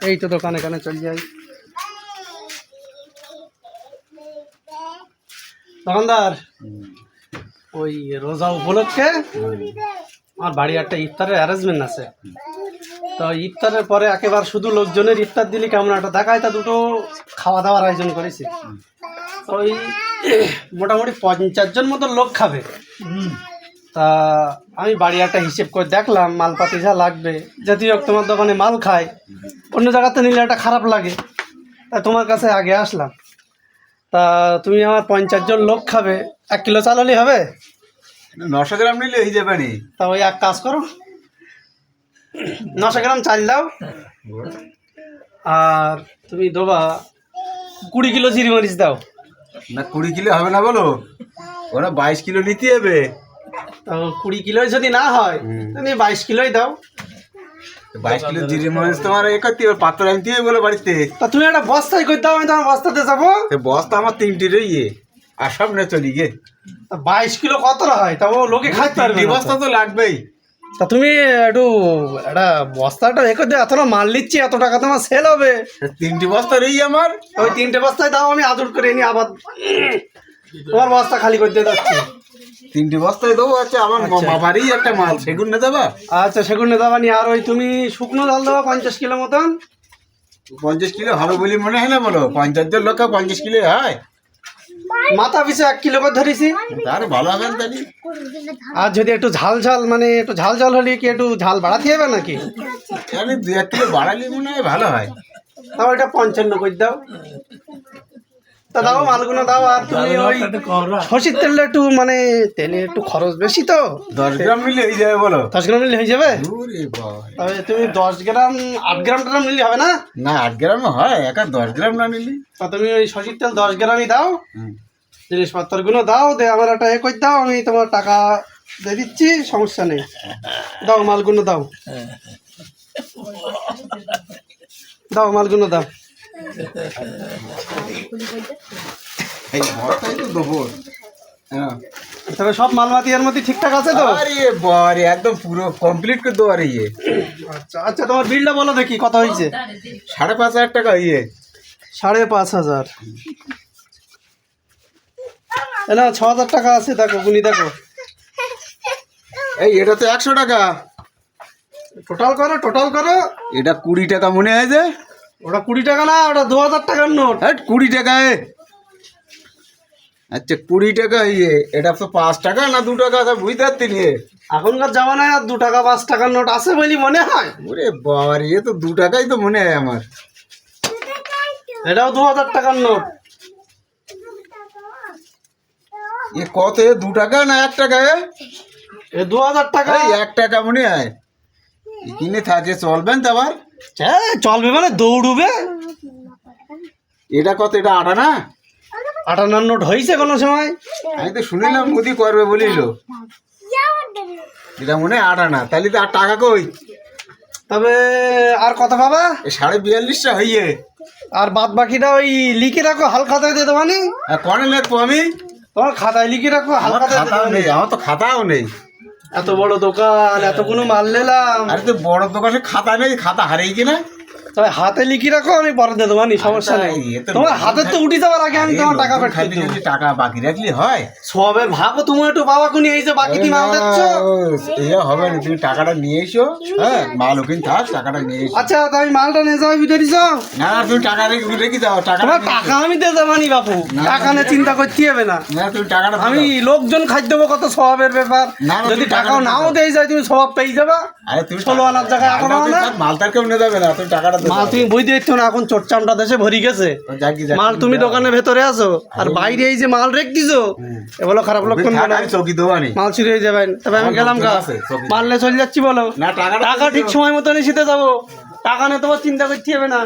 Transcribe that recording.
এই তো দোকানে কানে চলে যাই। দোকানদার, ওই রোজা উপলক্ষে আমার বাড়ি একটা ইফতারের অ্যারেঞ্জমেন্ট আছে। তো ইফতারের পরে একেবারে শুধু লোকজনের ইফতার দিলে কেমন একটা দেখায়, তা দুটো খাওয়া দাওয়ার আয়োজন করেছি। তো ওই মোটামুটি 50 জন মতো লোক খাবে। তা আমি বাড়ি একটা হিসেব করে দেখলাম মালপাতি যা লাগবে, যদিও তোমার দোকানে মাল খায়, অন্য জায়গাতে নিলে একটা খারাপ লাগে, তা তোমার কাছে আগে আসলাম। তা তুমি আমার 50 জন লোক খাবে, 1 কিলো চাল হলেই হবে? 900 গ্রাম নিলে হয়ে যাবে নি? তা ওই এক কাজ করো, 900 গ্রাম চাল দাও, আর তুমি দেবা 20 কিলো জিরি মরিচ দাও। না 20 কিলো হবে না বলো, ওরা 22 কিলো নিতে হবে। তো 20 কিলোই যদি না হয় তুমি 22 কিলোই দাও। 22 কিলো জিরে মরিচ তোমার করতে হবে, পাত্র আনতে হবে বলো বাড়িতে। তা তুমি একটা বস্তায় করে দাও, আমি তোমার বস্তাতে যাবো। বস্তা আমার 3টি রইয়ে আর সব নে চলি গে। 22 কিলো কতটা হয়? তা ও লোকে খাইতে পারবে না। বস্তা তো লাগবেই। তা তুমি একটু একটা বস্তাটা রেখে দিয়ে এত মাল নিচ্ছি, এত টাকা তোমার সেল হবে। 3টি বস্তা রই আমার। ওই 3টে বস্তায় দাও, আমি আদর করে নিয়ে আবার তোমার বস্তা খালি করে দিয়ে যাচ্ছি। 3টি বস্তায় দেবো। আচ্ছা আমার বাবারই একটা মাল, সেগুন না দেবা? আচ্ছা সেগুন দেওয়া নি। আর ওই তুমি শুকনো ডাল দেওয়া 50 কিলো মতন। 50 কিলো হবে বলে মনে হয় না বলো? 50 জন লোক 50 কিলো হয়? মাথা পিছু 1 কিলো করে ধরেছি। তার ভালো হবে না তাহলে। আর যদি একটু ঝাল ঝাল, মানে একটু ঝাল ঝাল হলে কি একটু ঝাল বাড়াতে হবে নাকি? আমি 2-1 কিলো বাড়ালে মনে হয় ভালো হয়। তাও এটা 55 করে দাও। তা দাও মালগুলো দাও। আর তুমি ওই সরষের তেলটা একটু, মানে তেলে একটু খরচ বেশি তো। 10 গ্রাম নিলে হয়ে যাবে বলো? 10 গ্রাম নিলে হয়ে যাবে? ওরে বাবা, তবে তুমি 10 গ্রাম 8 গ্রাম টাম নিলে হবে না? না 8 গ্রামও হয়, একা 10 গ্রাম না নিলি। তা তুমি ওই সরষের তেল 10 গ্রামই দাও, জিনিসপত্রগুলো দাও, দে আমার একটা করে দাও, আমি তোমার টাকা দিয়ে দিচ্ছি, সমস্যা নেই। দাও মালগুলো দাও, দাও মালগুলো দাও। এই বস্তায় তো দেবো। হ্যাঁ, তবে সব মালমাতি এর মধ্যে ঠিকঠাক আছে তো? আরে বারে একদম পুরো কমপ্লিট করে দেবো। আরে আচ্ছা আচ্ছা, তোমার বিলটা বলো দেখি কত হয়েছে। 5,500 টাকা 5,500। না 6,000 টাকা আছে, দেখো গুনি দেখো। এই এটা তো 100 টাকা। টোটাল করো, টোটাল করো। এটা 20 টাকা মনে হয় যে। ওটা 20 টাকা না, ওটা 2,000 টাকার নোট। 20 টাকায়। আচ্ছা 20 টাকা এটা তো 5 টাকা না 2 টাকা, তা বুঝতে পারছি নি। এখনকার জামানায় আর 2 টাকা 5 টাকার নোট আছে বলি মনে হয়? ওরে বাবা রে, তো 2 টাকাই তো মনে হয় আমার। এটাও 2,000 টাকার নোট। কত 2 টাকা না 1 টাকা? 2,000 টাকা। 1 টাকা মনে হয়। কিনে থাকে চলবেন তো আবার? চলবে মানে দৌড়বে। এটা কত? এটা 8 না? 58 নোট হয়েছে কোনো সময়? আমি তো শুনিলাম মোদি করবে বলিল। এটা মনে হয় 8 না, তাহলে তো 8 টাকা কই? তবে আর কত পাবা? 42.5টা হইয়ে। আর বাদ বাকিটা ওই লিখে রাখো, হাল খাতায় দিয়ে দেবানি। কনে লিখবো আমি? তোমার খাতায় লিখে রাখো, হাল খাতায় দিয়ে খাতাও দেবানি। নেই, আমার তো খাতাও নেই। এত বড় দোকান, এতগুলো মাল নিলাম। আরে তো বড় দোকানে খাতা নেই, খাতা হারিয়ে কিনা। তবে হাতে লিখে রাখো, আমি পরে দিয়ে দেবানি, সমস্যা নেই। তোমার হাতে তো উঠে যাওয়ার আগে আমি তোমার টাকা পেট খালি যদি টাকা বাকি রাখলে হয়। সবের ভাবো তুমি একটু বাবা কোনি এই যে বাকি দিয়ে মাল দিচ্ছ। ইয়ে হবে না, তুমি টাকাটা নিয়ে এসো। হ্যাঁ, মাল ওখানে থাক, টাকাটা নিয়ে এসো। আচ্ছা তাই মালটা নিয়ে যাও ভিতরে যাও। না তুমি টাকা রেখে দাও। তোমার টাকা আমি দিয়ে দেবানি বাপু, টাকা নিয়ে চিন্তা করতে হবে না। না তুমি টাকাটা আমি লোকজন খাদ্য দেবো, কত স্বভাবের ব্যাপার। যদি টাকাও নাও দিয়ে যায় তুমি স্বভাব পেয়ে যাবা। আরে তুমি 16 আনার জায়গায় 11 আনা। মালটার কেউ নিয়ে যাবে না, তুমি টাকাটা মাল তুমি বই দিচ্ছ না, এখন চোরচামটা দেশে ভরি গেছে। মাল তুমি দোকানের ভেতরে আছো, আর বাইরে এই যে মাল রেখ দিছো, এ বলো খারাপ লক্ষণ মনে হয়? চৌকি দেবো নি, মাল চুরি হয়ে যাবেন। তবে আমি গেলাম গা, মাল নিয়ে চলে যাচ্ছি। বলো টাকা ঠিক সময় মতো নিয়ে শীতে যাবো, টাকা নিয়ে তোমার চিন্তা করতে হবে না।